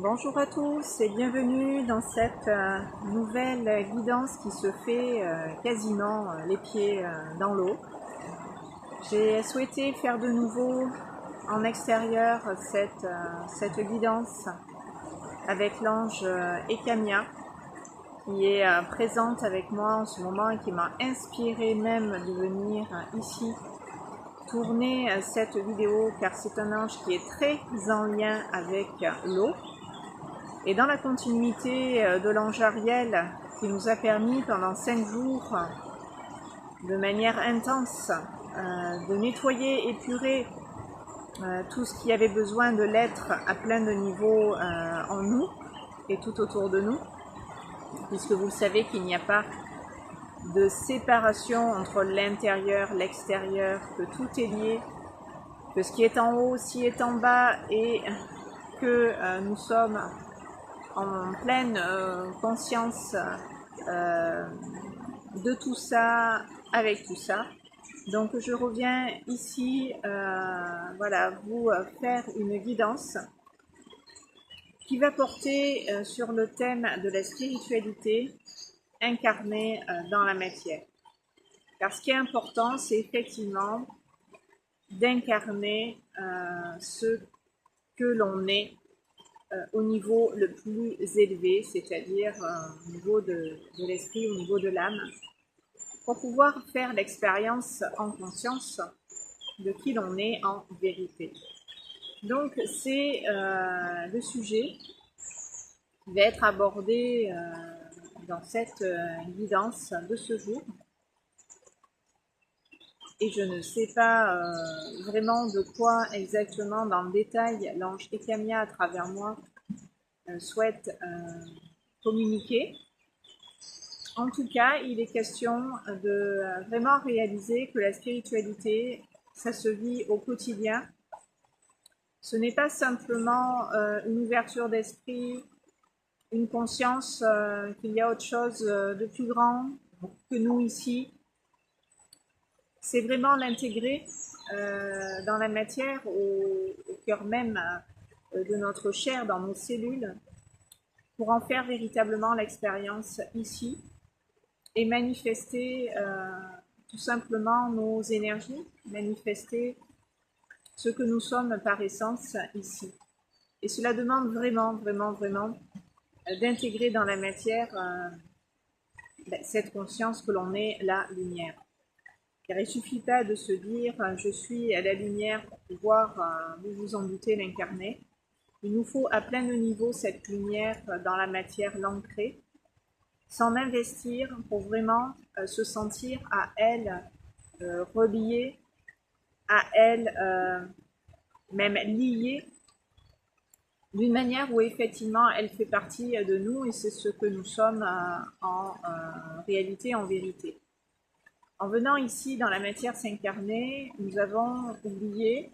Bonjour à tous et bienvenue dans cette nouvelle guidance qui se fait quasiment les pieds dans l'eau. J'ai souhaité faire de nouveau en extérieur cette guidance avec l'ange Ekamia qui est présente avec moi en ce moment et qui m'a inspiré même de venir ici tourner cette vidéo car c'est un ange qui est très en lien avec l'eau. Et dans la continuité de l'ange Ariel qui nous a permis pendant 5 jours de manière intense de nettoyer, épurer tout ce qui avait besoin de l'être à plein de niveaux en nous et tout autour de nous, puisque vous savez qu'il n'y a pas de séparation entre l'intérieur, l'extérieur, que tout est lié, que ce qui est en haut aussi est en bas et que nous sommes en pleine conscience de tout ça, avec tout ça. Donc je reviens ici voilà, vous faire une guidance qui va porter sur le thème de la spiritualité incarnée dans la matière. Car ce qui est important, c'est effectivement d'incarner ce que l'on est au niveau le plus élevé, c'est-à-dire au niveau de l'esprit, au niveau de l'âme, pour pouvoir faire l'expérience en conscience de qui l'on est en vérité. Donc c'est le sujet qui va être abordé dans cette guidance de ce jour. Et je ne sais pas vraiment de quoi exactement dans le détail l'ange Ekamia à travers moi souhaite communiquer. En tout cas, il est question de vraiment réaliser que la spiritualité, ça se vit au quotidien. Ce n'est pas simplement une ouverture d'esprit, une conscience qu'il y a autre chose de plus grand que nous ici. C'est vraiment l'intégrer dans la matière, au cœur même de notre chair, dans nos cellules, pour en faire véritablement l'expérience ici et manifester tout simplement nos énergies, manifester ce que nous sommes par essence ici. Et cela demande vraiment d'intégrer dans la matière cette conscience que l'on est la lumière. Car il ne suffit pas de se dire « je suis à la lumière » pour pouvoir, vous vous en doutez, l'incarner. Il nous faut à plein de niveaux cette lumière dans la matière, l'ancrer, s'en investir pour vraiment se sentir à elle reliée, à elle même liée, d'une manière où effectivement elle fait partie de nous et c'est ce que nous sommes en réalité, en vérité. En venant ici dans la matière s'incarner, nous avons oublié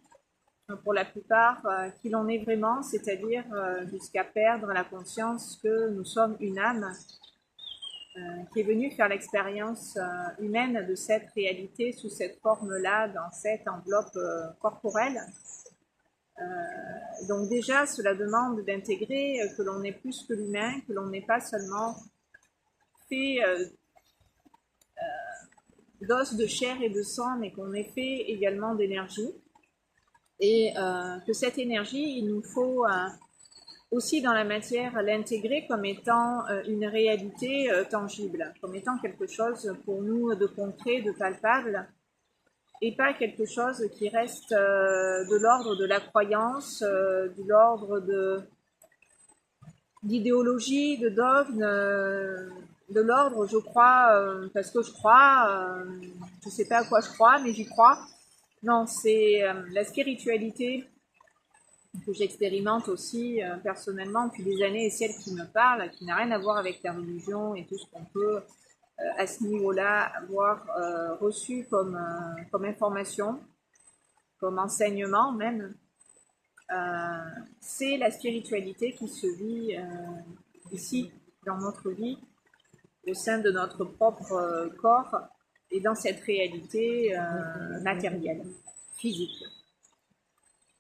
pour la plupart qui l'on est vraiment, c'est-à-dire jusqu'à perdre la conscience que nous sommes une âme qui est venue faire l'expérience humaine de cette réalité sous cette forme-là, dans cette enveloppe corporelle. Donc déjà, cela demande d'intégrer que l'on est plus que l'humain, que l'on n'est pas seulement fait d'os, de chair et de sang, mais qu'on est fait également d'énergie. Et que cette énergie, il nous faut aussi dans la matière l'intégrer comme étant une réalité tangible, comme étant quelque chose pour nous de concret, de palpable, et pas quelque chose qui reste de l'ordre de la croyance, de l'ordre d'idéologie, de dogme, de l'ordre je crois parce que je crois, je sais pas à quoi je crois, mais j'y crois. Non, c'est la spiritualité que j'expérimente aussi personnellement depuis des années et celle qui me parle, qui n'a rien à voir avec la religion et tout ce qu'on peut à ce niveau-là avoir reçu comme information, comme enseignement même. C'est la spiritualité qui se vit ici, dans notre vie, au sein de notre propre corps et dans cette réalité matérielle, physique.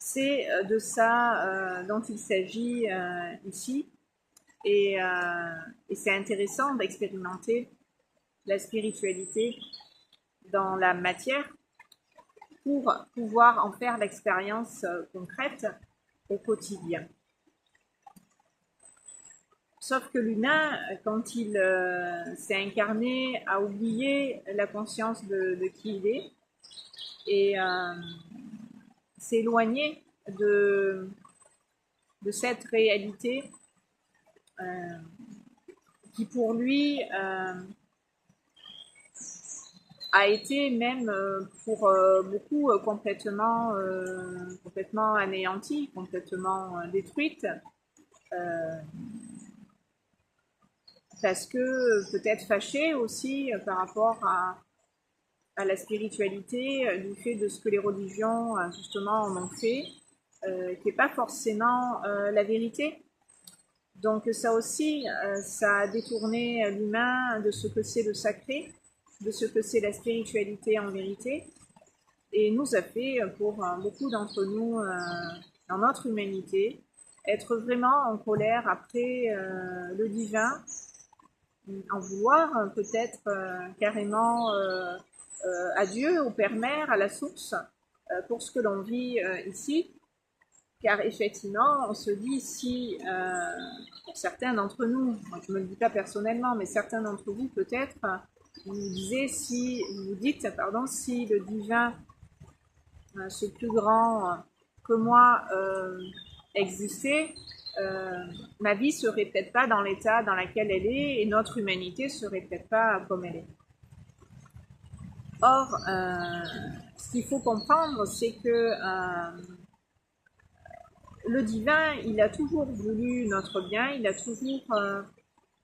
C'est de ça dont il s'agit ici. Et c'est intéressant d'expérimenter la spiritualité dans la matière pour pouvoir en faire l'expérience concrète au quotidien. Sauf que l'humain, quand il s'est incarné, a oublié la conscience de qui il est et s'est éloigné de cette réalité qui pour lui a été même pour beaucoup complètement anéantie, complètement détruite, parce que peut-être fâchée aussi par rapport à la spiritualité, du fait de ce que les religions justement en ont fait, qui n'est pas forcément la vérité. Donc ça aussi, ça a détourné l'humain de ce que c'est le sacré, de ce que c'est la spiritualité en vérité, et nous a fait, pour beaucoup d'entre nous, dans notre humanité, être vraiment en colère après le divin, en vouloir peut-être carrément à Dieu, au Père-Mère, à la source, pour ce que l'on vit ici. Car effectivement, on se dit si, pour certains d'entre nous, moi je ne me le dis pas personnellement, mais certains d'entre vous peut-être, vous vous dites, si le divin, ce plus grand que moi, existait, ma vie serait peut-être pas dans l'état dans lequel elle est et notre humanité serait peut-être pas comme elle est. Or, ce qu'il faut comprendre, c'est que le divin, il a toujours voulu notre bien, il a toujours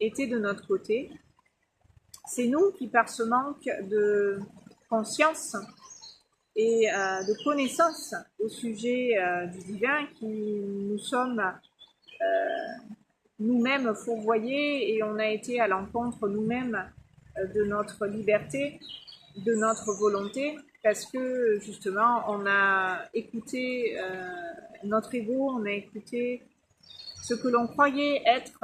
été de notre côté. C'est nous qui, par ce manque de conscience et de connaissance au sujet du divin, qui nous sommes nous-mêmes fourvoyés et on a été à l'encontre nous-mêmes de notre liberté, de notre volonté, parce que justement on a écouté notre ego, on a écouté ce que l'on croyait être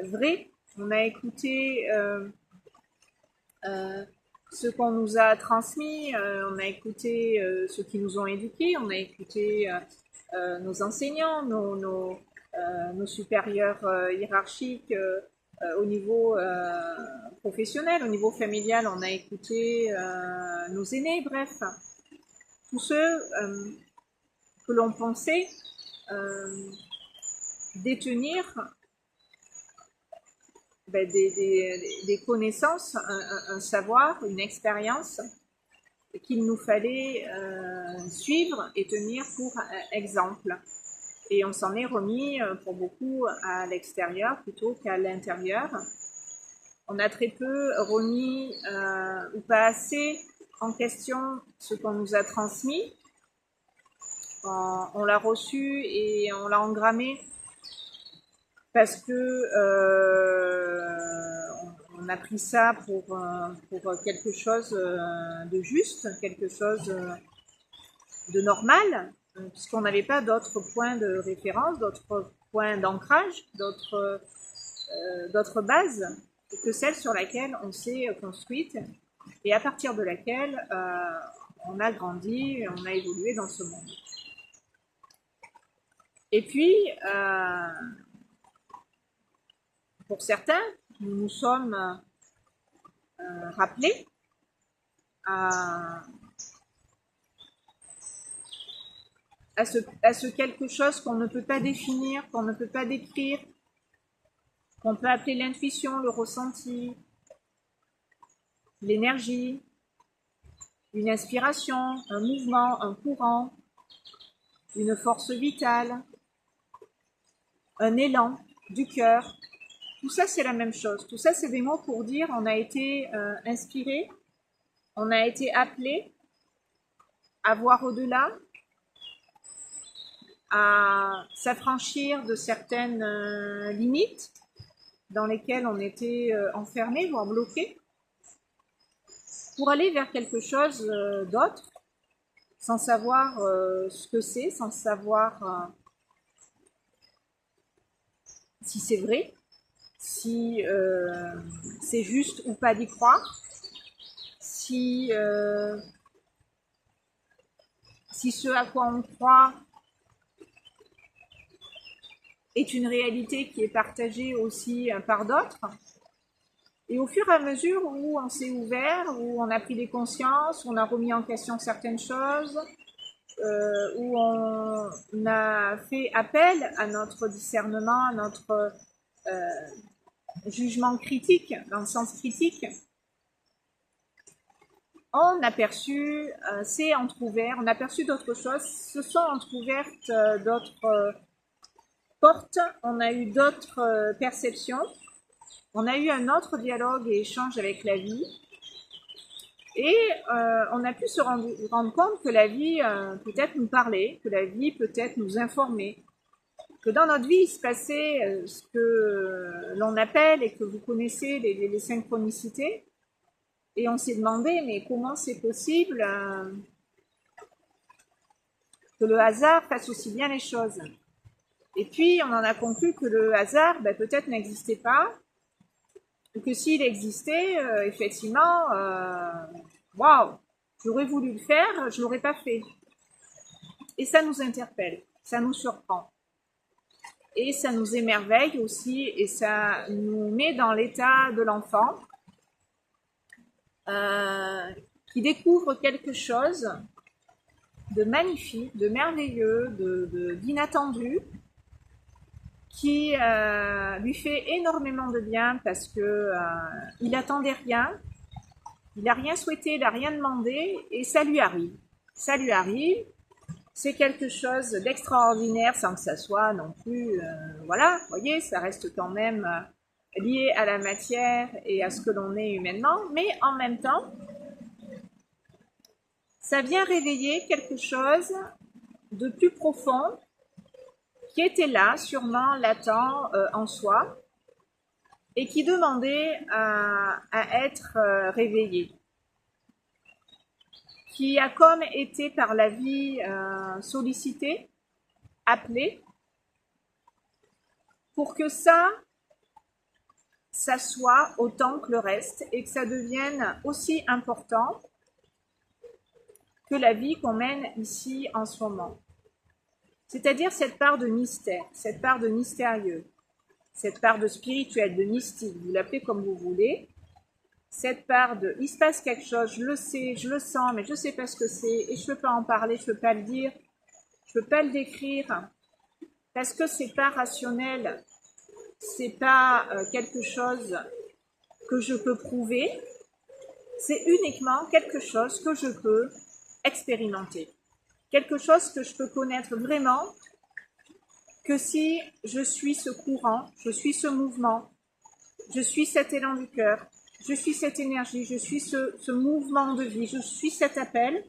vrai, on a écouté ce qu'on nous a transmis, on a écouté ceux qui nous ont éduqués, on a écouté nos enseignants, nos supérieurs hiérarchiques au niveau professionnel, au niveau familial, on a écouté nos aînés, bref, tous ceux que l'on pensait détenir des connaissances, un savoir, une expérience qu'il nous fallait suivre et tenir pour exemple. Et on s'en est remis pour beaucoup à l'extérieur plutôt qu'à l'intérieur. On a très peu remis ou pas assez en question ce qu'on nous a transmis. On l'a reçu et on l'a engrammé parce que on a pris ça pour quelque chose de juste, quelque chose de normal, puisqu'on n'avait pas d'autres points de référence, d'autres points d'ancrage, d'autres bases que celle sur laquelle on s'est construite et à partir de laquelle on a grandi, on a évolué dans ce monde. Et puis, pour certains, nous nous sommes rappelés à ce quelque chose qu'on ne peut pas définir, qu'on ne peut pas décrire, qu'on peut appeler l'intuition, le ressenti, l'énergie, une inspiration, un mouvement, un courant, une force vitale, un élan du cœur. Tout ça, c'est la même chose. Tout ça, c'est des mots pour dire on a été inspiré, on a été appelé à voir au-delà, à s'affranchir de certaines limites dans lesquelles on était enfermé, voire bloqué, pour aller vers quelque chose d'autre, sans savoir ce que c'est, sans savoir si c'est vrai, si c'est juste ou pas d'y croire, si ce à quoi on croit est une réalité qui est partagée aussi par d'autres. Et au fur et à mesure où on s'est ouvert, où on a pris des consciences, où on a remis en question certaines choses, où on a fait appel à notre discernement, à notre jugement critique, dans le sens critique, on a perçu, c'est entrouvert, on a perçu d'autres choses, se sont entrouvertes d'autres portes, on a eu d'autres perceptions, on a eu un autre dialogue et échange avec la vie, et on a pu se rendre compte que la vie peut-être nous parlait, que la vie peut-être nous informait, que dans notre vie il se passait ce que l'on appelle et que vous connaissez les synchronicités. Et on s'est demandé, mais comment c'est possible que le hasard fasse aussi bien les choses? Et puis, on en a conclu que le hasard, peut-être n'existait pas, ou que s'il existait, effectivement, waouh, j'aurais voulu le faire, je l'aurais pas fait. Et ça nous interpelle, ça nous surprend. Et ça nous émerveille aussi, et ça nous met dans l'état de l'enfant, qui découvre quelque chose de magnifique, de merveilleux, d'inattendu, qui lui fait énormément de bien parce que il attendait rien, il n'a rien souhaité, il n'a rien demandé et ça lui arrive. Ça lui arrive, c'est quelque chose d'extraordinaire sans que ça soit non plus, voilà, vous voyez, ça reste quand même lié à la matière et à ce que l'on est humainement, mais en même temps, ça vient réveiller quelque chose de plus profond qui était là, sûrement latent en soi, et qui demandait à être réveillé, qui a comme été par la vie sollicité, appelé, pour que ça soit autant que le reste et que ça devienne aussi important que la vie qu'on mène ici en ce moment. C'est-à-dire cette part de mystère, cette part de mystérieux, cette part de spirituel, de mystique, vous l'appelez comme vous voulez, cette part de il se passe quelque chose, je le sais, je le sens, mais je ne sais pas ce que c'est, et je ne peux pas en parler, je ne peux pas le dire, je ne peux pas le décrire, parce que c'est pas rationnel, c'est pas quelque chose que je peux prouver, c'est uniquement quelque chose que je peux expérimenter. Quelque chose que je peux connaître vraiment que si je suis ce courant, je suis ce mouvement, je suis cet élan du cœur, je suis cette énergie, je suis ce mouvement de vie, je suis cet appel,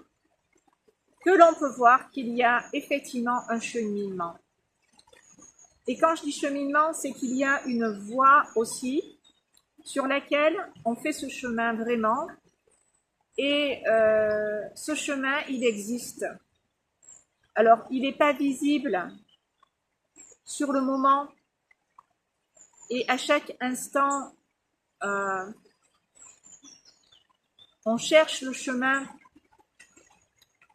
que l'on peut voir qu'il y a effectivement un cheminement. Et quand je dis cheminement, c'est qu'il y a une voie aussi sur laquelle on fait ce chemin vraiment. Et ce chemin, il existe. Alors, il n'est pas visible sur le moment et à chaque instant, on cherche le chemin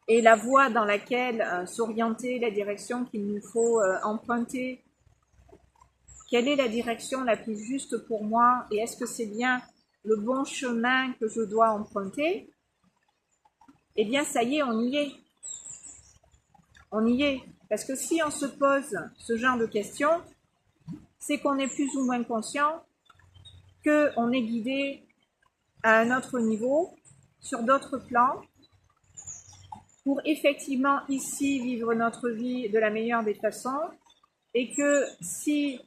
et la voie dans laquelle s'orienter, la direction qu'il nous faut emprunter. Quelle est la direction la plus juste pour moi et est-ce que c'est bien le bon chemin que je dois emprunter? Eh bien, ça y est, on y est. On y est. Parce que si on se pose ce genre de questions, c'est qu'on est plus ou moins conscient qu'on est guidé à un autre niveau, sur d'autres plans, pour effectivement ici vivre notre vie de la meilleure des façons, et que si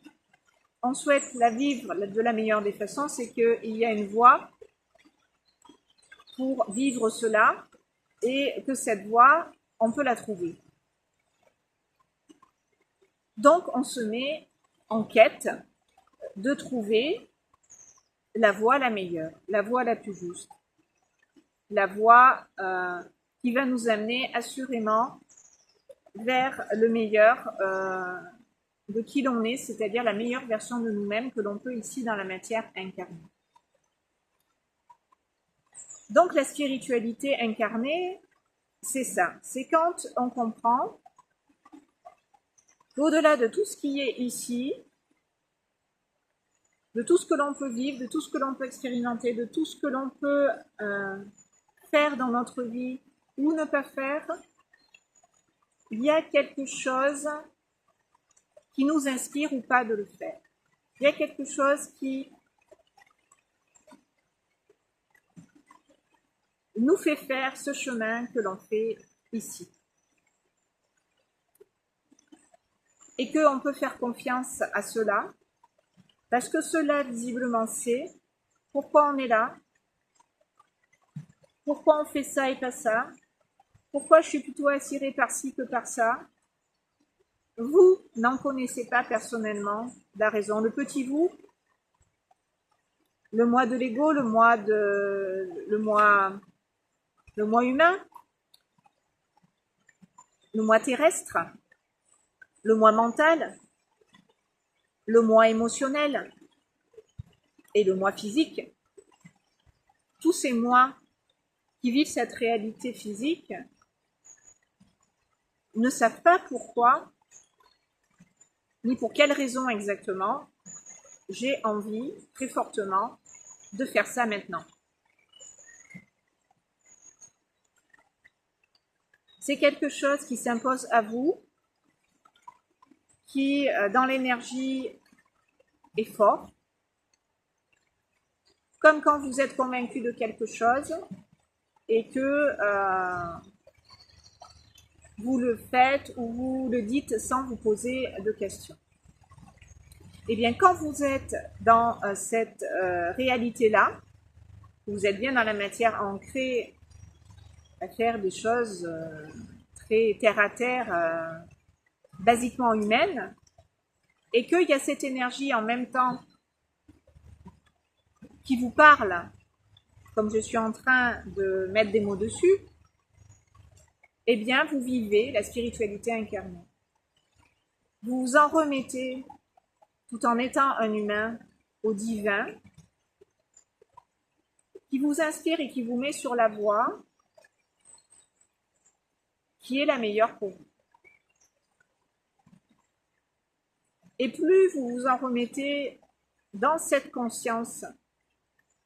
on souhaite la vivre de la meilleure des façons, c'est qu'il y a une voie pour vivre cela, et que cette voie, on peut la trouver. Donc on se met en quête de trouver la voie la meilleure, la voie la plus juste, la voie qui va nous amener assurément vers le meilleur de qui l'on est, c'est-à-dire la meilleure version de nous-mêmes que l'on peut ici dans la matière incarner. Donc la spiritualité incarnée, c'est ça, c'est quand on comprend qu'au-delà de tout ce qui est ici, de tout ce que l'on peut vivre, de tout ce que l'on peut expérimenter, de tout ce que l'on peut faire dans notre vie ou ne pas faire, il y a quelque chose qui nous inspire ou pas de le faire. Il y a quelque chose qui nous fait faire ce chemin que l'on fait ici. Et qu'on peut faire confiance à cela, parce que cela visiblement sait pourquoi on est là, pourquoi on fait ça et pas ça, pourquoi je suis plutôt attirée par ci que par ça. Vous n'en connaissez pas personnellement la raison. Le petit vous, le moi de l'ego, le moi humain, le moi terrestre, le moi mental, le moi émotionnel et le moi physique. Tous ces moi qui vivent cette réalité physique ne savent pas pourquoi, ni pour quelle raison exactement, j'ai envie très fortement de faire ça maintenant. C'est quelque chose qui s'impose à vous, qui dans l'énergie est fort, comme quand vous êtes convaincu de quelque chose et que vous le faites ou vous le dites sans vous poser de questions. Eh bien, quand vous êtes dans cette réalité-là, vous êtes bien dans la matière ancrée à faire des choses très terre-à-terre, basiquement humaines, et qu'il y a cette énergie en même temps qui vous parle, comme je suis en train de mettre des mots dessus, eh bien, vous vivez la spiritualité incarnée. Vous vous en remettez, tout en étant un humain, au divin, qui vous inspire et qui vous met sur la voie qui est la meilleure pour vous. Et plus vous vous en remettez dans cette conscience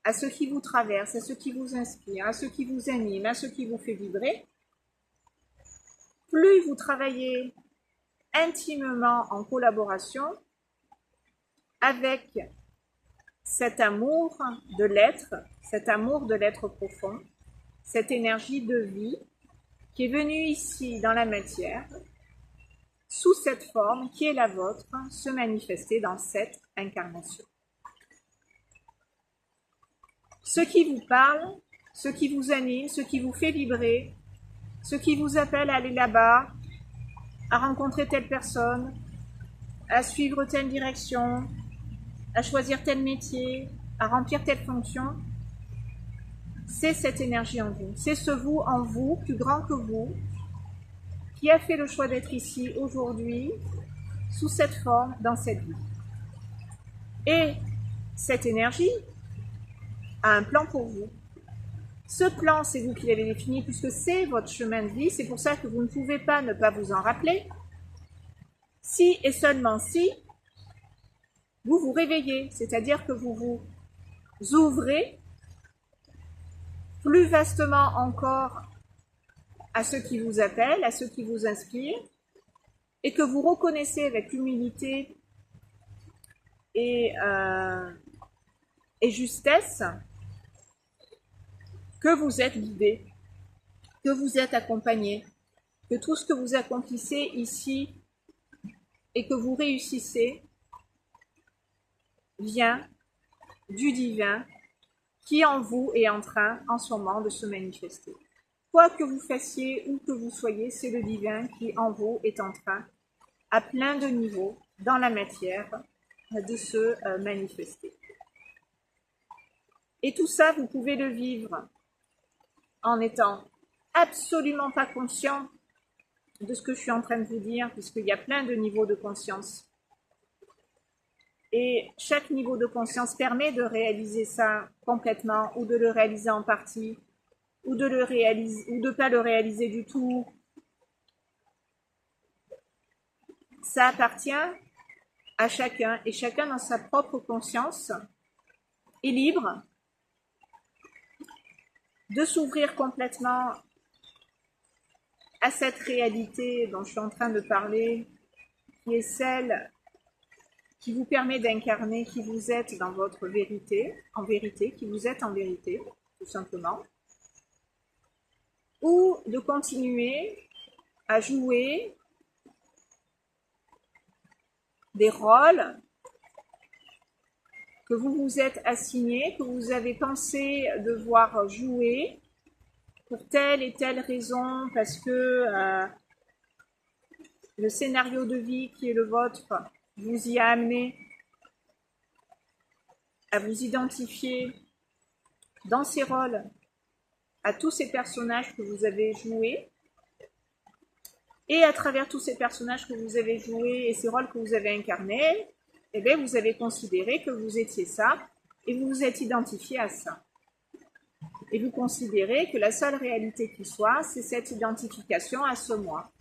à ce qui vous traverse, à ce qui vous inspire, à ce qui vous anime, à ce qui vous fait vibrer, plus vous travaillez intimement en collaboration avec cet amour de l'être profond, cette énergie de vie qui est venue ici dans la matière, sous cette forme qui est la vôtre, se manifester dans cette incarnation. Ce qui vous parle, ce qui vous anime, ce qui vous fait vibrer, ce qui vous appelle à aller là-bas, à rencontrer telle personne, à suivre telle direction, à choisir tel métier, à remplir telle fonction, c'est cette énergie en vous. C'est ce vous en vous, plus grand que vous, qui a fait le choix d'être ici aujourd'hui, sous cette forme, dans cette vie. Et cette énergie a un plan pour vous. Ce plan, c'est vous qui l'avez défini, puisque c'est votre chemin de vie. C'est pour ça que vous ne pouvez pas ne pas vous en rappeler. Si et seulement si, vous vous réveillez, c'est-à-dire que vous vous ouvrez plus vastement encore à ce qui vous appelle, à ce qui vous inspire, et que vous reconnaissez avec humilité et justesse que vous êtes guidé, que vous êtes accompagné, que tout ce que vous accomplissez ici et que vous réussissez vient du divin qui en vous est en train en ce moment de se manifester. Quoi que vous fassiez, où que vous soyez, c'est le divin qui en vous est en train, à plein de niveaux, dans la matière, de se manifester. Et tout ça, vous pouvez le vivre en étant absolument pas conscient de ce que je suis en train de vous dire, puisqu'il y a plein de niveaux de conscience. Et chaque niveau de conscience permet de réaliser ça complètement, ou de le réaliser en partie, ou de le réaliser, ou de pas le réaliser du tout. Ça appartient à chacun, et chacun dans sa propre conscience est libre de s'ouvrir complètement à cette réalité dont je suis en train de parler, qui est celle qui vous permet d'incarner qui vous êtes dans votre vérité, en vérité, qui vous êtes en vérité, tout simplement, ou de continuer à jouer des rôles que vous vous êtes assignés, que vous avez pensé devoir jouer pour telle et telle raison, parce que le scénario de vie qui est le vôtre vous y a amené à vous identifier dans ces rôles à tous ces personnages que vous avez joués, et à travers tous ces personnages que vous avez joués et ces rôles que vous avez incarnés, eh bien, vous avez considéré que vous étiez ça, et vous vous êtes identifié à ça. Et vous considérez que la seule réalité qui soit, c'est cette identification à ce moi,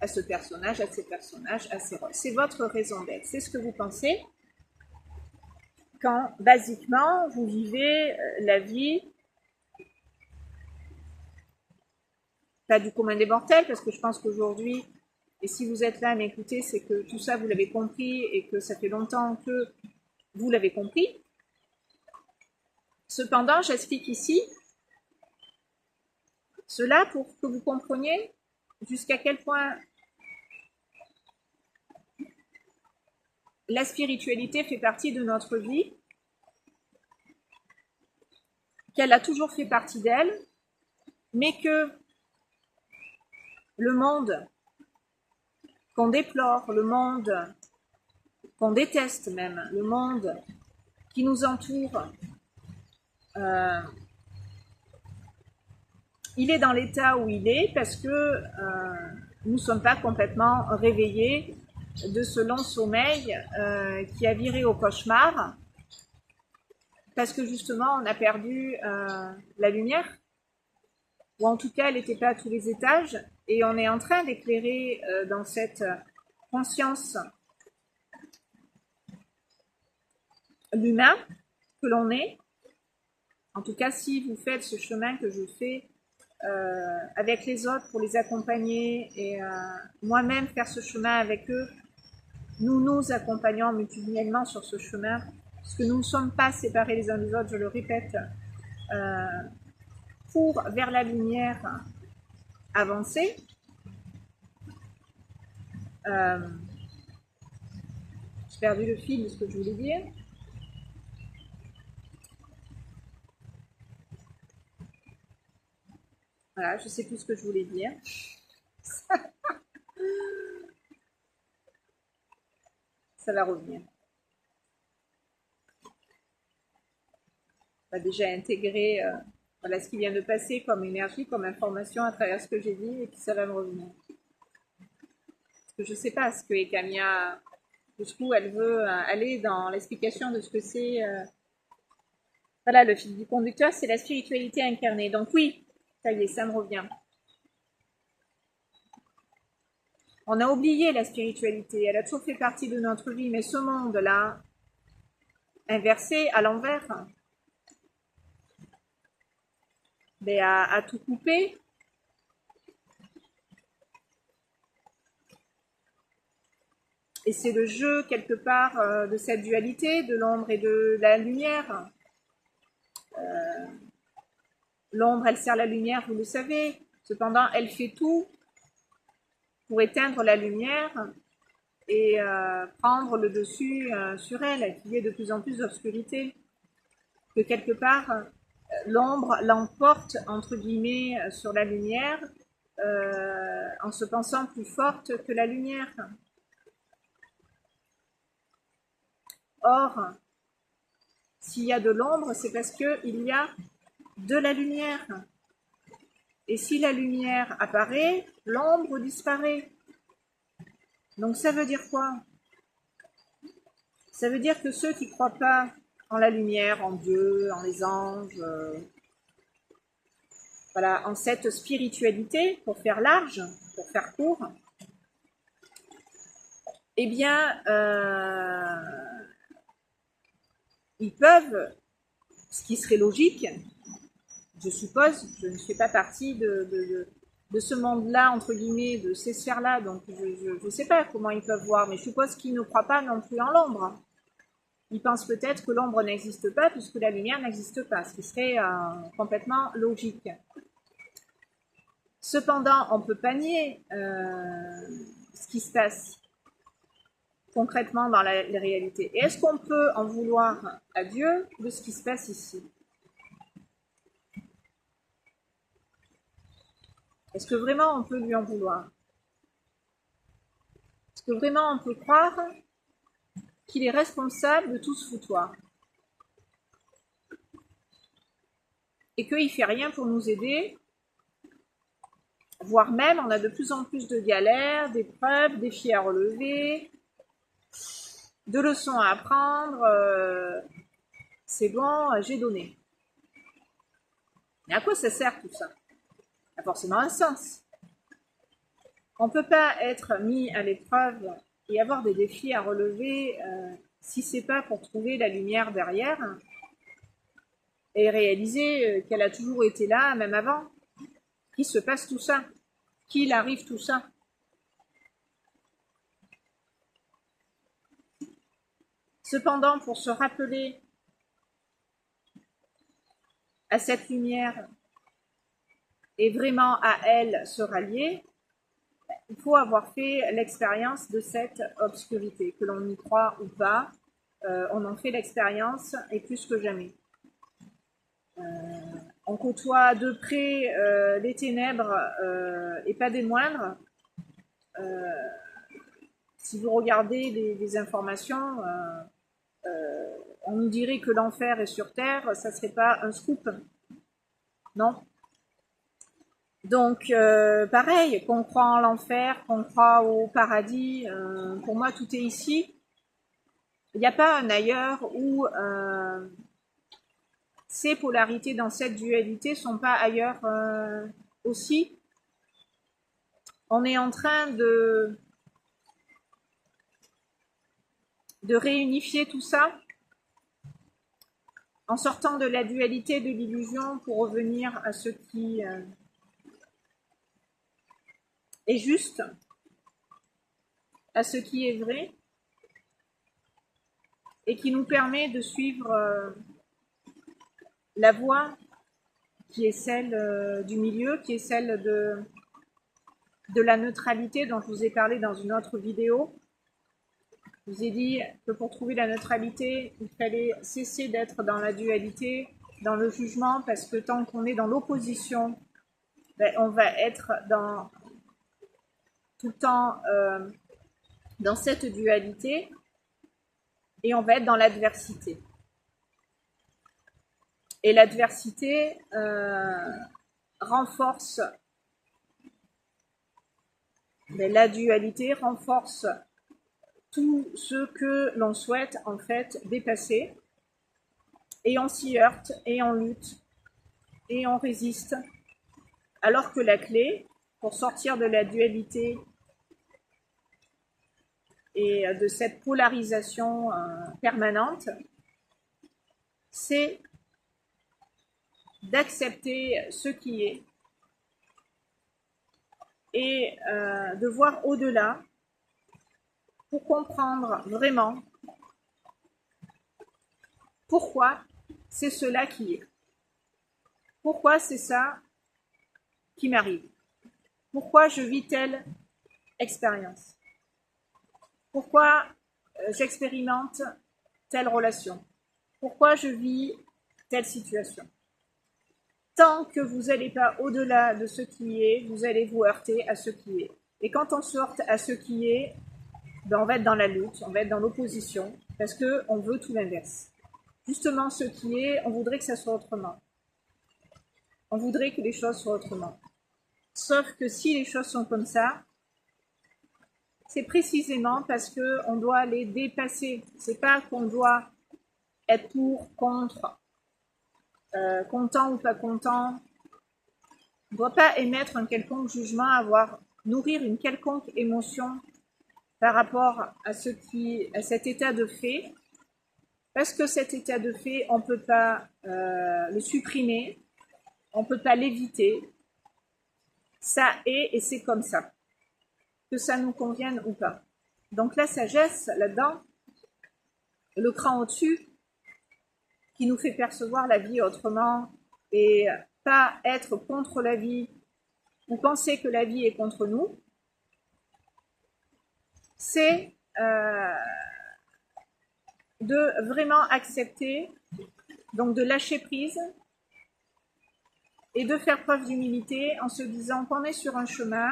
à ce personnage, à ces personnages, à ces rôles. C'est votre raison d'être, c'est ce que vous pensez quand, basiquement, vous vivez la vie, pas du commun des mortels, parce que je pense qu'aujourd'hui, et si vous êtes là à m'écouter, c'est que tout ça, vous l'avez compris, et que ça fait longtemps que vous l'avez compris. Cependant, j'explique ici cela pour que vous compreniez jusqu'à quel point la spiritualité fait partie de notre vie, qu'elle a toujours fait partie d'elle, mais que le monde qu'on déplore, le monde qu'on déteste même, le monde qui nous entoure, il est dans l'état où il est parce que nous ne sommes pas complètement réveillés de ce long sommeil qui a viré au cauchemar, parce que justement on a perdu la lumière, ou en tout cas elle n'était pas à tous les étages, et on est en train d'éclairer dans cette conscience l'humain que l'on est. En tout cas, si vous faites ce chemin que je fais avec les autres pour les accompagner, et moi-même faire ce chemin avec eux, nous nous accompagnons mutuellement sur ce chemin, parce que nous ne sommes pas séparés les uns des autres, je le répète, pour vers la lumière avancer. J'ai perdu le fil de ce que je voulais dire. Voilà, je sais plus ce que je voulais dire. Ça va revenir. On va déjà intégrer voilà, ce qui vient de passer comme énergie, comme information à travers ce que j'ai dit, et puis ça va me revenir. Parce que je ne sais pas ce que Camilla, jusqu'où elle veut aller dans l'explication de ce que c'est. Voilà, le fil du conducteur, c'est la spiritualité incarnée. Donc oui, ça y est, ça me revient. On a oublié la spiritualité, elle a toujours fait partie de notre vie, mais ce monde-là, inversé, à l'envers, ben, a tout coupé. Et c'est le jeu, quelque part, de cette dualité, de l'ombre et de la lumière. L'ombre, elle sert la lumière, vous le savez. Cependant, elle fait tout pour éteindre la lumière et prendre le dessus sur elle, qu'il y ait de plus en plus d'obscurité. Que quelque part, l'ombre l'emporte, entre guillemets, sur la lumière, en se pensant plus forte que la lumière. Or, s'il y a de l'ombre, c'est parce qu'il y a de la lumière. Et si la lumière apparaît, l'ombre disparaît. Donc ça veut dire quoi? Ça veut dire que ceux qui ne croient pas en la lumière, en Dieu, en les anges, voilà, en cette spiritualité, pour faire large, pour faire court, eh bien, ils peuvent, ce qui serait logique, je suppose, je ne fais pas partie de ce monde-là, entre guillemets, de ces sphères-là, donc je ne sais pas comment ils peuvent voir, mais je suppose qu'ils ne croient pas non plus en l'ombre. Ils pensent peut-être que l'ombre n'existe pas puisque la lumière n'existe pas, ce qui serait complètement logique. Cependant, on ne peut pas nier ce qui se passe concrètement dans la réalité. Et est-ce qu'on peut en vouloir à Dieu de ce qui se passe ici? Est-ce que vraiment on peut lui en vouloir? Est-ce que vraiment on peut croire qu'il est responsable de tout ce foutoir et qu'il ne fait rien pour nous aider, voire même on a de plus en plus de galères, d'épreuves, défis à relever, de leçons à apprendre, c'est bon, j'ai donné. Mais à quoi ça sert tout ça? Ça a forcément un sens. On ne peut pas être mis à l'épreuve et avoir des défis à relever si c'est pas pour trouver la lumière derrière et réaliser qu'elle a toujours été là, même avant. Qu'il se passe tout ça? Qu'il arrive tout ça? Cependant, pour se rappeler à cette lumière et vraiment à elle se rallier, il faut avoir fait l'expérience de cette obscurité, que l'on y croit ou pas, on en fait l'expérience et plus que jamais. On côtoie de près les ténèbres et pas des moindres. Si vous regardez les informations, on nous dirait que l'enfer est sur Terre, ça ne serait pas un scoop, non? Donc, pareil, qu'on croit en l'enfer, qu'on croit au paradis, pour moi, tout est ici. Il n'y a pas un ailleurs où ces polarités dans cette dualité ne sont pas ailleurs aussi. On est en train de réunifier tout ça en sortant de la dualité de l'illusion pour revenir à ce qui est juste, à ce qui est vrai et qui nous permet de suivre la voie qui est celle du milieu, qui est celle de la neutralité dont je vous ai parlé dans une autre vidéo. Je vous ai dit que pour trouver la neutralité, il fallait cesser d'être dans la dualité, dans le jugement, parce que tant qu'on est dans l'opposition, ben, on va être tout le temps dans cette dualité et on va être dans l'adversité. Et l'adversité renforce, mais la dualité renforce tout ce que l'on souhaite en fait dépasser. Et on s'y heurte, et on lutte, et on résiste. Alors que la clé, pour sortir de la dualité et de cette polarisation permanente, c'est d'accepter ce qui est et de voir au-delà pour comprendre vraiment pourquoi c'est cela qui est. Pourquoi c'est ça qui m'arrive? Pourquoi je vis telle expérience? Pourquoi j'expérimente telle relation? Pourquoi je vis telle situation? Tant que vous n'allez pas au-delà de ce qui est, vous allez vous heurter à ce qui est. Et quand on se heurte à ce qui est, ben on va être dans la lutte, on va être dans l'opposition, parce qu'on veut tout l'inverse. Justement, ce qui est, on voudrait que ça soit autrement. On voudrait que les choses soient autrement. Sauf que si les choses sont comme ça, c'est précisément parce qu'on doit les dépasser. C'est pas qu'on doit être pour, contre, content ou pas content. On ne doit pas émettre un quelconque jugement, nourrir une quelconque émotion par rapport à cet état de fait, parce que cet état de fait, on ne peut pas le supprimer, on ne peut pas l'éviter. Ça est et c'est comme ça, que ça nous convienne ou pas. Donc la sagesse, là-dedans, le cran au-dessus, qui nous fait percevoir la vie autrement et pas être contre la vie ou penser que la vie est contre nous, c'est de vraiment accepter, donc de lâcher prise et de faire preuve d'humilité en se disant qu'on est sur un chemin,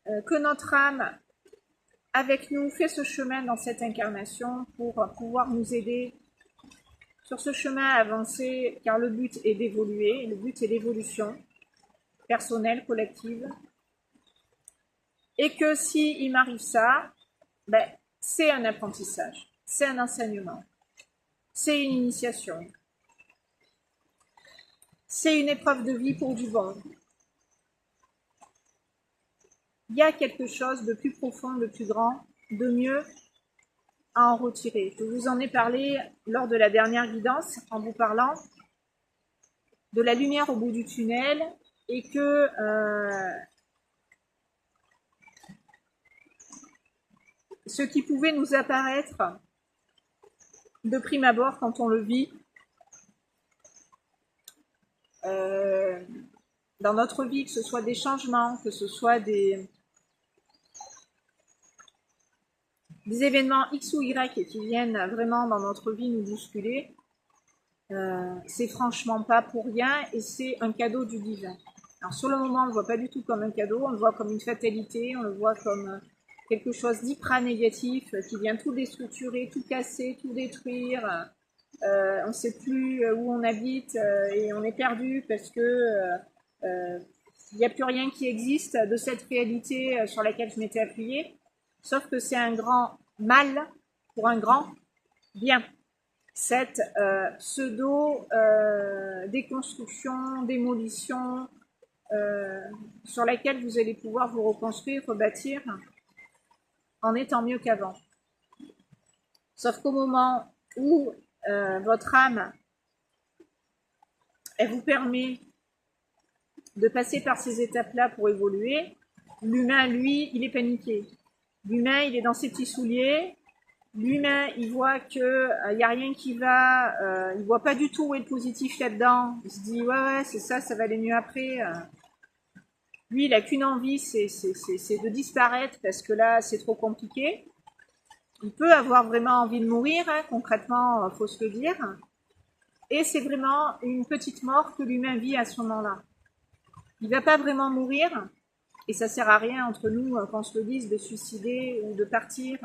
que notre âme avec nous fait ce chemin dans cette incarnation pour pouvoir nous aider sur ce chemin à avancer, car le but est d'évoluer, le but est l'évolution personnelle, collective, et que s'il m'arrive ça, ben, c'est un apprentissage, c'est un enseignement, c'est une initiation, c'est une épreuve de vie pour du bon. Il y a quelque chose de plus profond, de plus grand, de mieux à en retirer. Je vous en ai parlé lors de la dernière guidance en vous parlant de la lumière au bout du tunnel et que ce qui pouvait nous apparaître de prime abord quand on le vit dans notre vie, que ce soit des changements, que ce soit des événements X ou Y qui viennent vraiment dans notre vie nous bousculer, c'est franchement pas pour rien et c'est un cadeau du divin. Alors sur le moment, on ne le voit pas du tout comme un cadeau, on le voit comme une fatalité, on le voit comme quelque chose d'hyper négatif qui vient tout déstructurer, tout casser, tout détruire. On ne sait plus où on habite et on est perdu parce que il n'y a plus rien qui existe de cette réalité sur laquelle je m'étais appuyée. Sauf que c'est un grand mal pour un grand bien. Cette pseudo-déconstruction, démolition, sur laquelle vous allez pouvoir vous reconstruire, rebâtir, en étant mieux qu'avant. Sauf qu'au moment où votre âme, elle vous permet de passer par ces étapes-là pour évoluer, l'humain, lui, il est paniqué. L'humain, il est dans ses petits souliers. L'humain, il voit que y a rien qui va. Il voit pas du tout où est le positif là-dedans. Il se dit ouais, c'est ça, ça va aller mieux après. Lui, il a qu'une envie, c'est de disparaître parce que là, c'est trop compliqué. Il peut avoir vraiment envie de mourir, hein, concrètement, faut se le dire. Et c'est vraiment une petite mort que l'humain vit à ce moment-là. Il va pas vraiment mourir. Et ça sert à rien entre nous qu'on se le dise de suicider ou de partir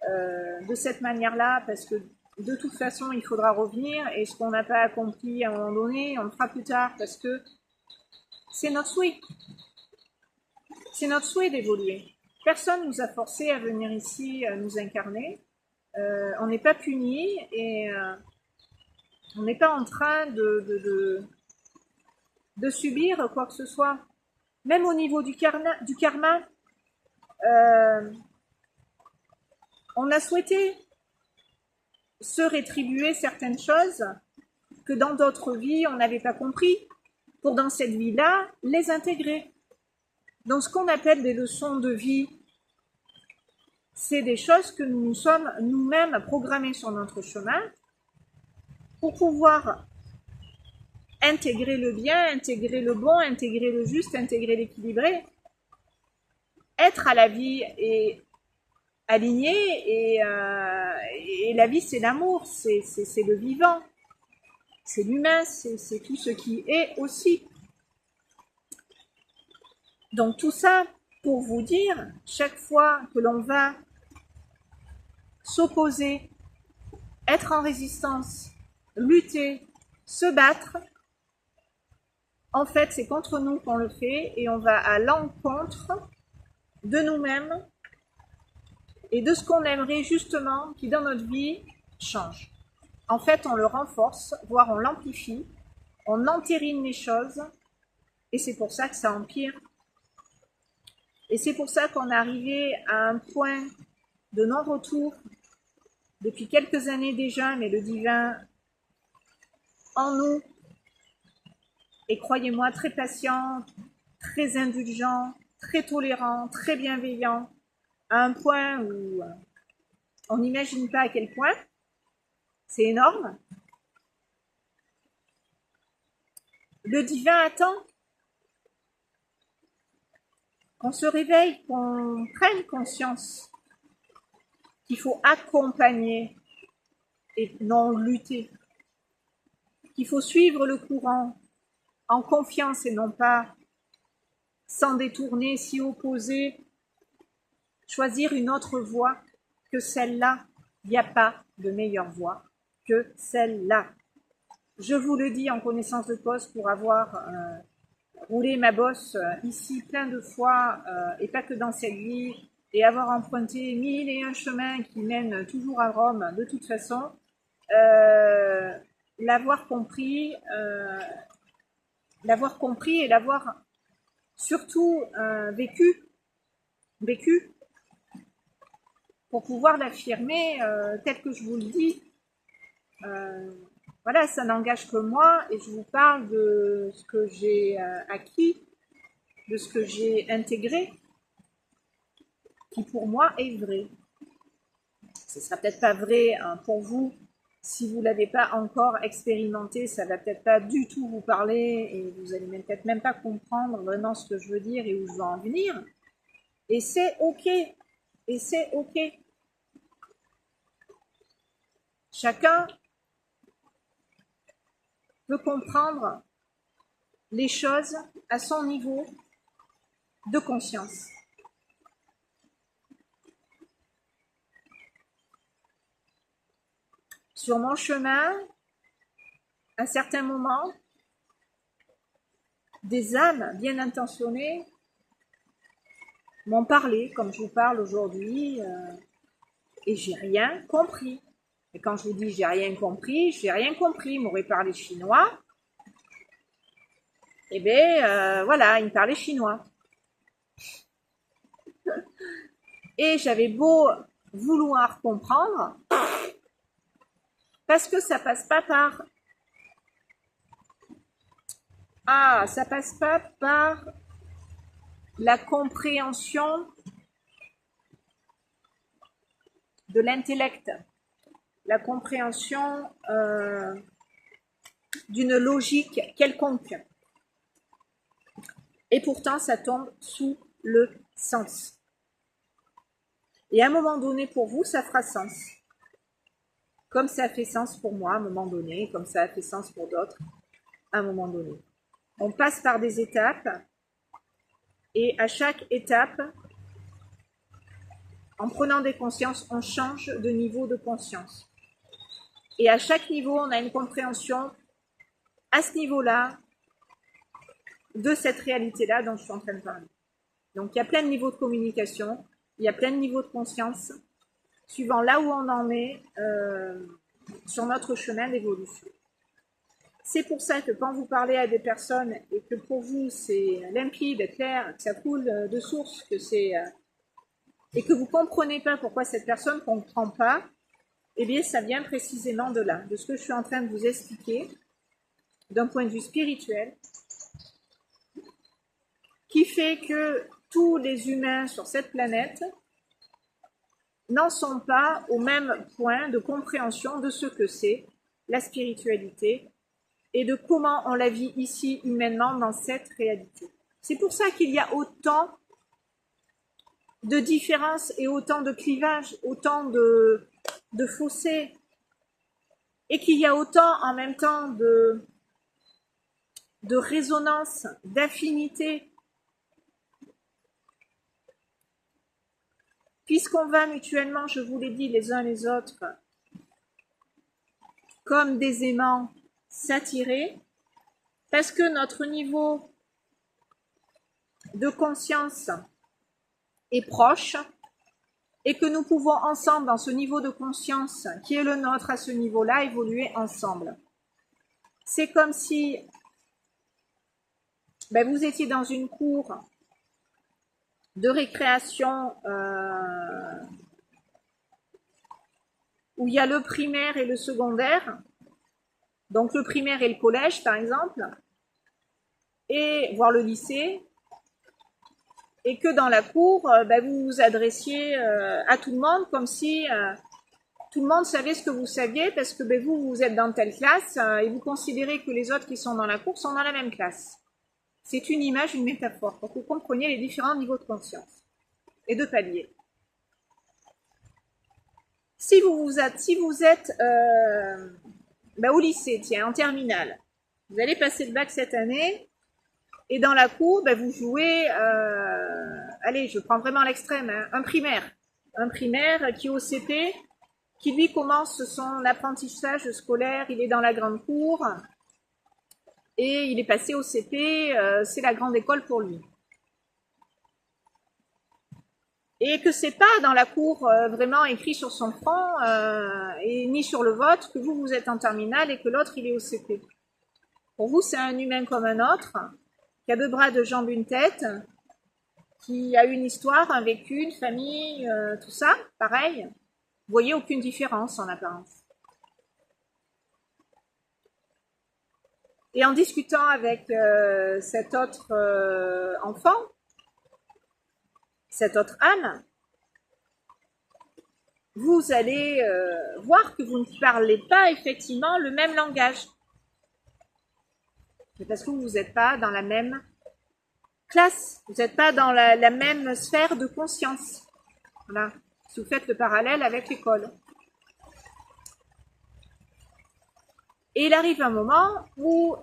de cette manière-là parce que de toute façon il faudra revenir et ce qu'on n'a pas accompli à un moment donné on le fera plus tard parce que c'est notre souhait. C'est notre souhait d'évoluer. Personne nous a forcé à venir ici nous incarner. On n'est pas punis et on n'est pas en train de subir quoi que ce soit. Même au niveau du karma, on a souhaité se rétribuer certaines choses que dans d'autres vies, on n'avait pas compris, pour dans cette vie-là, les intégrer. Donc ce qu'on appelle des leçons de vie, c'est des choses que nous sommes nous-mêmes programmés sur notre chemin pour pouvoir intégrer le bien, intégrer le bon, intégrer le juste, intégrer l'équilibré, être à la vie et aligné et la vie c'est l'amour, c'est le vivant, c'est l'humain, c'est tout ce qui est aussi. Donc tout ça pour vous dire, chaque fois que l'on va s'opposer, être en résistance, lutter, se battre, en fait, c'est contre nous qu'on le fait et on va à l'encontre de nous-mêmes et de ce qu'on aimerait justement qui dans notre vie change. En fait, on le renforce, voire on l'amplifie, on entérine les choses et c'est pour ça que ça empire. Et c'est pour ça qu'on est arrivé à un point de non-retour depuis quelques années déjà, mais le divin en nous est, croyez-moi, très patient, très indulgent, très tolérant, très bienveillant, à un point où on n'imagine pas à quel point. C'est énorme. Le divin attend qu'on se réveille, qu'on prenne conscience qu'il faut accompagner et non lutter, qu'il faut suivre le courant en confiance et non pas s'en détourner, s'y opposer, choisir une autre voie que celle-là. Il n'y a pas de meilleure voie que celle-là. Je vous le dis en connaissance de cause pour avoir roulé ma bosse ici plein de fois et pas que dans cette vie et avoir emprunté 1001 chemins qui mènent toujours à Rome de toute façon, l'avoir compris et l'avoir surtout vécu pour pouvoir l'affirmer tel que je vous le dis. Voilà, ça n'engage que moi et je vous parle de ce que j'ai acquis, de ce que j'ai intégré, qui pour moi est vrai. Ce ne sera peut-être pas vrai pour vous si vous ne l'avez pas encore expérimenté, ça ne va peut-être pas du tout vous parler et vous allez peut-être même pas comprendre vraiment ce que je veux dire et où je veux en venir. Et c'est ok. Et c'est ok. Chacun peut comprendre les choses à son niveau de conscience. Sur mon chemin, à certains moments, des âmes bien intentionnées m'ont parlé, comme je vous parle aujourd'hui, et j'ai rien compris. Et quand je vous dis j'ai rien compris, ils m'auraient parlé chinois. Eh bien, voilà, ils me parlaient chinois. Et j'avais beau vouloir comprendre, parce que ça passe pas par... ça passe pas par la compréhension de l'intellect, la compréhension d'une logique quelconque. Et pourtant, ça tombe sous le sens. Et à un moment donné, pour vous, ça fera sens. Comme ça a fait sens pour moi à un moment donné, comme ça a fait sens pour d'autres à un moment donné. On passe par des étapes et à chaque étape, en prenant des consciences, on change de niveau de conscience. Et à chaque niveau, on a une compréhension à ce niveau-là de cette réalité-là dont je suis en train de parler. Donc il y a plein de niveaux de communication, il y a plein de niveaux de conscience, suivant là où on en est sur notre chemin d'évolution. C'est pour ça que quand vous parlez à des personnes et que pour vous c'est limpide, clair, que ça coule de source, que c'est et que vous ne comprenez pas pourquoi cette personne ne comprend pas, eh bien ça vient précisément de là, de ce que je suis en train de vous expliquer, d'un point de vue spirituel, qui fait que tous les humains sur cette planète n'en sont pas au même point de compréhension de ce que c'est la spiritualité et de comment on la vit ici humainement dans cette réalité. C'est pour ça qu'il y a autant de différences et autant de clivages, autant de fossés, et qu'il y a autant en même temps de résonance, d'affinité, puisqu'on va mutuellement, je vous l'ai dit, les uns les autres, comme des aimants, s'attirer, parce que notre niveau de conscience est proche et que nous pouvons ensemble, dans ce niveau de conscience qui est le nôtre à ce niveau-là, évoluer ensemble. C'est comme si vous étiez dans une cour de récréation où il y a le primaire et le secondaire, donc le primaire et le collège par exemple, et voire le lycée, et que dans la cour, vous vous adressiez à tout le monde comme si tout le monde savait ce que vous saviez, parce que vous êtes dans telle classe et vous considérez que les autres qui sont dans la cour sont dans la même classe. C'est une image, une métaphore, pour que vous compreniez les différents niveaux de conscience et de paliers. Si vous êtes au lycée, tiens, en terminale, vous allez passer le bac cette année, et dans la cour, vous jouez, allez, je prends vraiment l'extrême, hein, un primaire qui est au CP, qui lui commence son apprentissage scolaire, il est dans la grande cour, et il est passé au CP, c'est la grande école pour lui. Et que c'est pas dans la cour vraiment écrit sur son front, et ni sur le vote, que vous êtes en terminale et que l'autre il est au CP. Pour vous, c'est un humain comme un autre, qui a 2 bras, 2 jambes, une tête, qui a une histoire, un vécu, une famille, tout ça, pareil. Vous voyez aucune différence en apparence. Et en discutant avec cet autre enfant, cette autre âme, vous allez voir que vous ne parlez pas effectivement le même langage. C'est parce que vous n'êtes pas dans la même classe, vous n'êtes pas dans la même sphère de conscience. Voilà, si vous faites le parallèle avec l'école. Et il arrive un moment où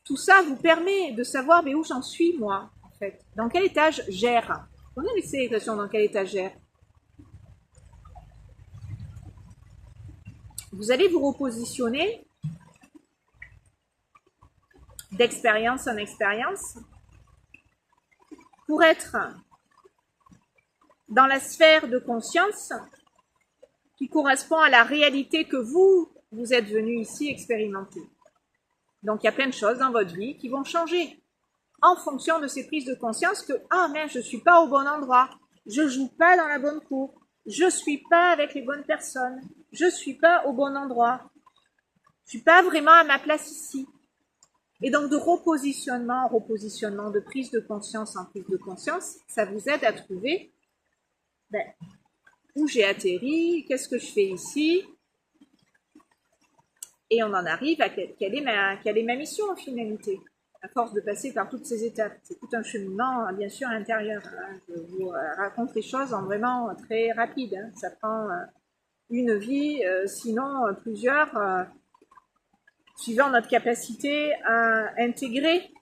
tout ça vous permet de savoir où j'en suis moi, en fait. Dans quel étage j'erre. On a laissé l'expression dans quel étage j'erre. Vous allez vous repositionner d'expérience en expérience pour être dans la sphère de conscience qui correspond à la réalité que vous êtes venu ici expérimenter. Donc il y a plein de choses dans votre vie qui vont changer en fonction de ces prises de conscience que je ne suis pas au bon endroit, je joue pas dans la bonne cour, je suis pas avec les bonnes personnes, je suis pas au bon endroit, je suis pas vraiment à ma place ici. Et donc de repositionnement en repositionnement, de prise de conscience en prise de conscience, ça vous aide à trouver où j'ai atterri, qu'est-ce que je fais ici, et on en arrive à quelle est ma mission en finalité, à force de passer par toutes ces étapes. C'est tout un cheminement, bien sûr, intérieur. Je vous raconte les choses en vraiment très rapide. Ça prend une vie, sinon plusieurs, suivant notre capacité à intégrer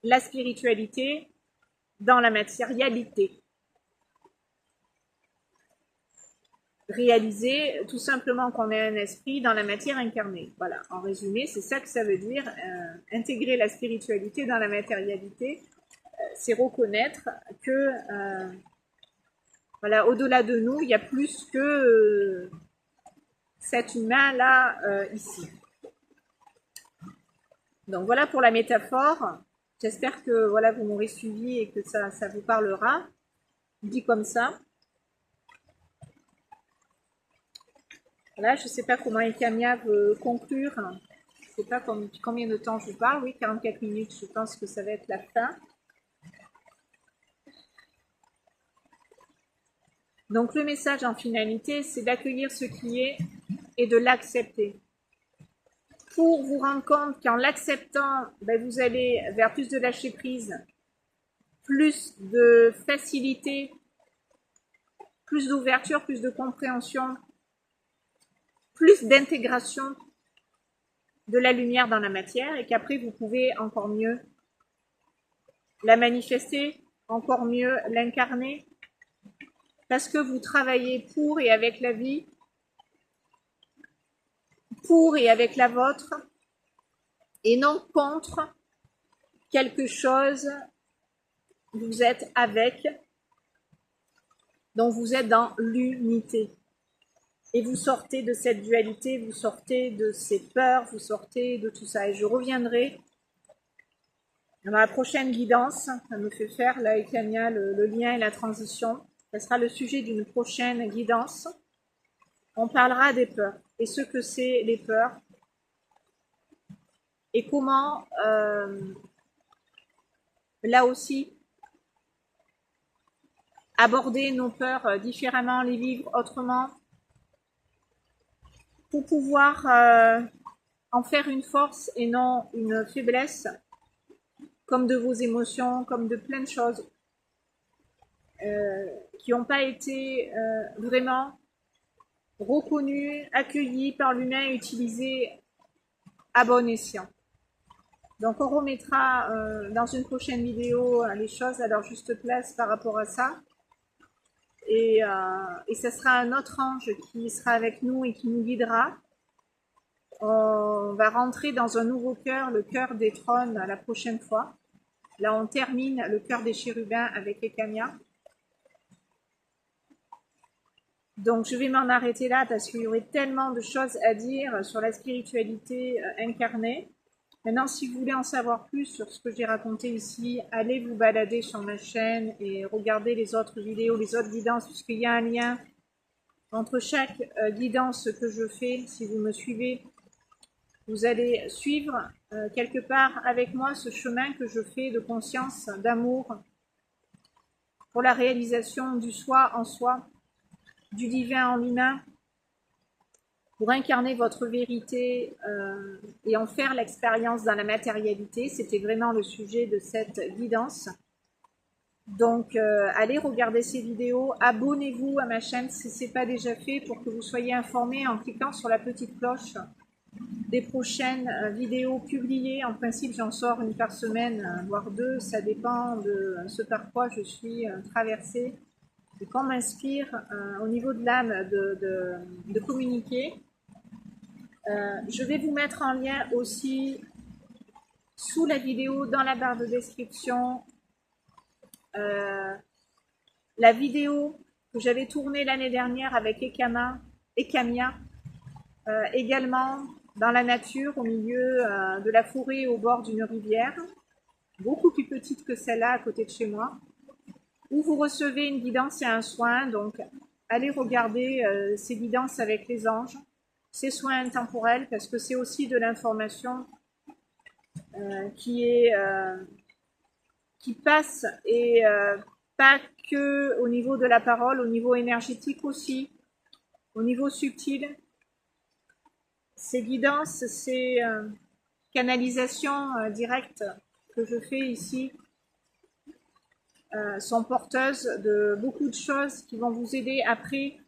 la spiritualité dans la matérialité. Réaliser tout simplement qu'on est un esprit dans la matière incarnée. Voilà, en résumé, c'est ça que ça veut dire. Intégrer la spiritualité dans la matérialité, c'est reconnaître que au-delà de nous, il y a plus que cet humain-là ici. Donc voilà pour la métaphore. J'espère que vous m'aurez suivi et que ça vous parlera. Dit comme ça. Là, je ne sais pas comment Ekamia veut conclure. Je ne sais pas combien de temps je vous parle. Oui, 44 minutes, je pense que ça va être la fin. Donc, le message en finalité, c'est d'accueillir ce qui est et de l'accepter. Pour vous rendre compte qu'en l'acceptant, vous allez vers plus de lâcher prise, plus de facilité, plus d'ouverture, plus de compréhension, plus d'intégration de la lumière dans la matière, et qu'après vous pouvez encore mieux la manifester, encore mieux l'incarner, parce que vous travaillez pour et avec la vie, pour et avec la vôtre, et non contre quelque chose. Vous êtes avec, donc vous êtes dans l'unité. Et vous sortez de cette dualité, vous sortez de ces peurs, vous sortez de tout ça. Et je reviendrai dans la prochaine guidance. Ça me fait faire, là, avec Tania, le lien et la transition. Ce sera le sujet d'une prochaine guidance. On parlera des peurs et ce que c'est les peurs et comment, là aussi, aborder nos peurs différemment, les vivre autrement, pour pouvoir en faire une force et non une faiblesse, comme de vos émotions, comme de plein de choses qui n'ont pas été vraiment reconnues, accueillies par l'humain, utilisées à bon escient. Donc on remettra dans une prochaine vidéo les choses à leur juste place par rapport à ça. Et ce sera un autre ange qui sera avec nous et qui nous guidera. On va rentrer dans un nouveau cœur, le cœur des trônes, la prochaine fois. Là, on termine le cœur des chérubins avec Ekania. Donc, je vais m'en arrêter là parce qu'il y aurait tellement de choses à dire sur la spiritualité incarnée. Maintenant, si vous voulez en savoir plus sur ce que j'ai raconté ici, allez vous balader sur ma chaîne et regardez les autres vidéos, les autres guidances, puisqu'il y a un lien entre chaque guidance que je fais. Si vous me suivez, vous allez suivre quelque part avec moi ce chemin que je fais de conscience, d'amour, pour la réalisation du soi en soi, du divin en l'humain, pour incarner votre vérité et en faire l'expérience dans la matérialité. C'était vraiment le sujet de cette guidance. Donc, allez regarder ces vidéos, abonnez-vous à ma chaîne si ce n'est pas déjà fait pour que vous soyez informés en cliquant sur la petite cloche des prochaines vidéos publiées. En principe, j'en sors une par semaine, voire deux, ça dépend de ce par quoi je suis traversée et qu'on m'inspire au niveau de l'âme de communiquer. Je vais vous mettre en lien aussi sous la vidéo, dans la barre de description, la vidéo que j'avais tournée l'année dernière avec Ekamia, également dans la nature, au milieu de la forêt, au bord d'une rivière, beaucoup plus petite que celle-là à côté de chez moi, où vous recevez une guidance et un soin. Donc, allez regarder ces guidances avec les anges, ces soins intemporels, parce que c'est aussi de l'information qui passe, et pas que au niveau de la parole, au niveau énergétique aussi, au niveau subtil. Ces guidances, ces canalisations directes que je fais ici sont porteuses de beaucoup de choses qui vont vous aider après,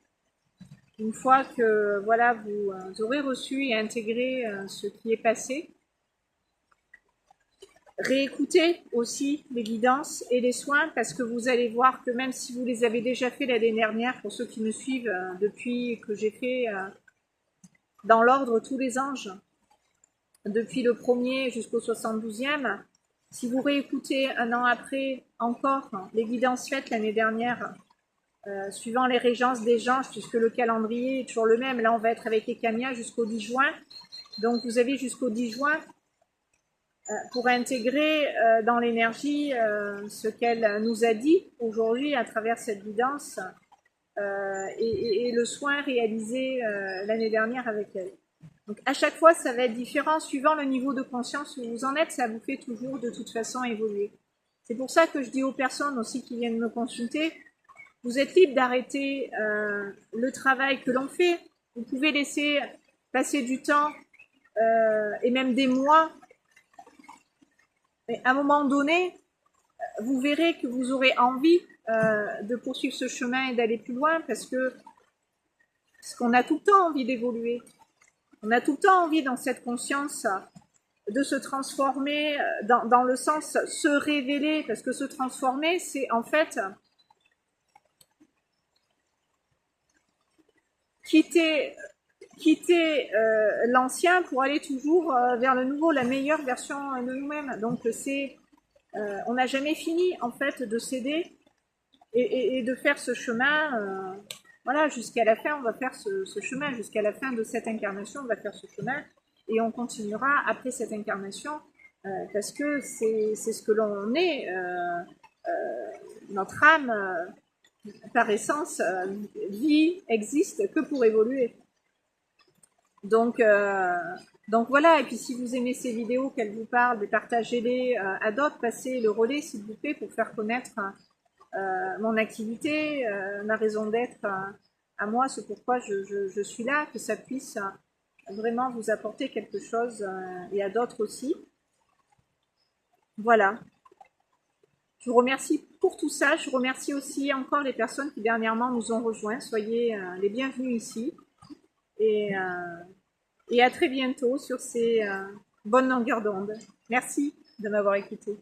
une fois que voilà, vous aurez reçu et intégré ce qui est passé. Réécoutez aussi les guidances et les soins, parce que vous allez voir que même si vous les avez déjà fait l'année dernière, pour ceux qui me suivent depuis que j'ai fait dans l'ordre tous les anges, depuis le 1er jusqu'au 72e, si vous réécoutez un an après encore les guidances faites l'année dernière, suivant les régences des anges, puisque le calendrier est toujours le même, là on va être avec Ekamia jusqu'au 10 juin, donc vous avez jusqu'au 10 juin pour intégrer dans l'énergie ce qu'elle nous a dit aujourd'hui à travers cette guidance et le soin réalisé l'année dernière avec elle. Donc à chaque fois, ça va être différent suivant le niveau de conscience où vous en êtes, ça vous fait toujours de toute façon évoluer. C'est pour ça que je dis aux personnes aussi qui viennent me consulter, vous êtes libre d'arrêter le travail que l'on fait. Vous pouvez laisser passer du temps et même des mois. Mais à un moment donné, vous verrez que vous aurez envie de poursuivre ce chemin et d'aller plus loin, parce qu'on a tout le temps envie d'évoluer. On a tout le temps envie dans cette conscience de se transformer dans le sens se révéler, parce que se transformer, c'est en fait quitter quitter l'ancien pour aller toujours vers le nouveau, la meilleure version de nous-mêmes. Donc on n'a jamais fini en fait de s'aider et de faire ce chemin. Voilà, jusqu'à la fin, on va faire ce chemin. Jusqu'à la fin de cette incarnation, on va faire ce chemin et on continuera après cette incarnation parce que c'est ce que l'on est. Notre âme, par essence, vit, existe que pour évoluer. Donc voilà, et puis si vous aimez ces vidéos, qu'elles vous parlent, partagez-les à d'autres, passez le relais s'il vous plaît pour faire connaître mon activité, ma raison d'être à moi, ce pourquoi je suis là, que ça puisse vraiment vous apporter quelque chose et à d'autres aussi. Voilà. Je vous remercie pour tout ça. Je remercie aussi encore les personnes qui dernièrement nous ont rejoints. Soyez les bienvenus ici. Et à très bientôt sur ces bonnes longueurs d'onde. Merci de m'avoir écouté.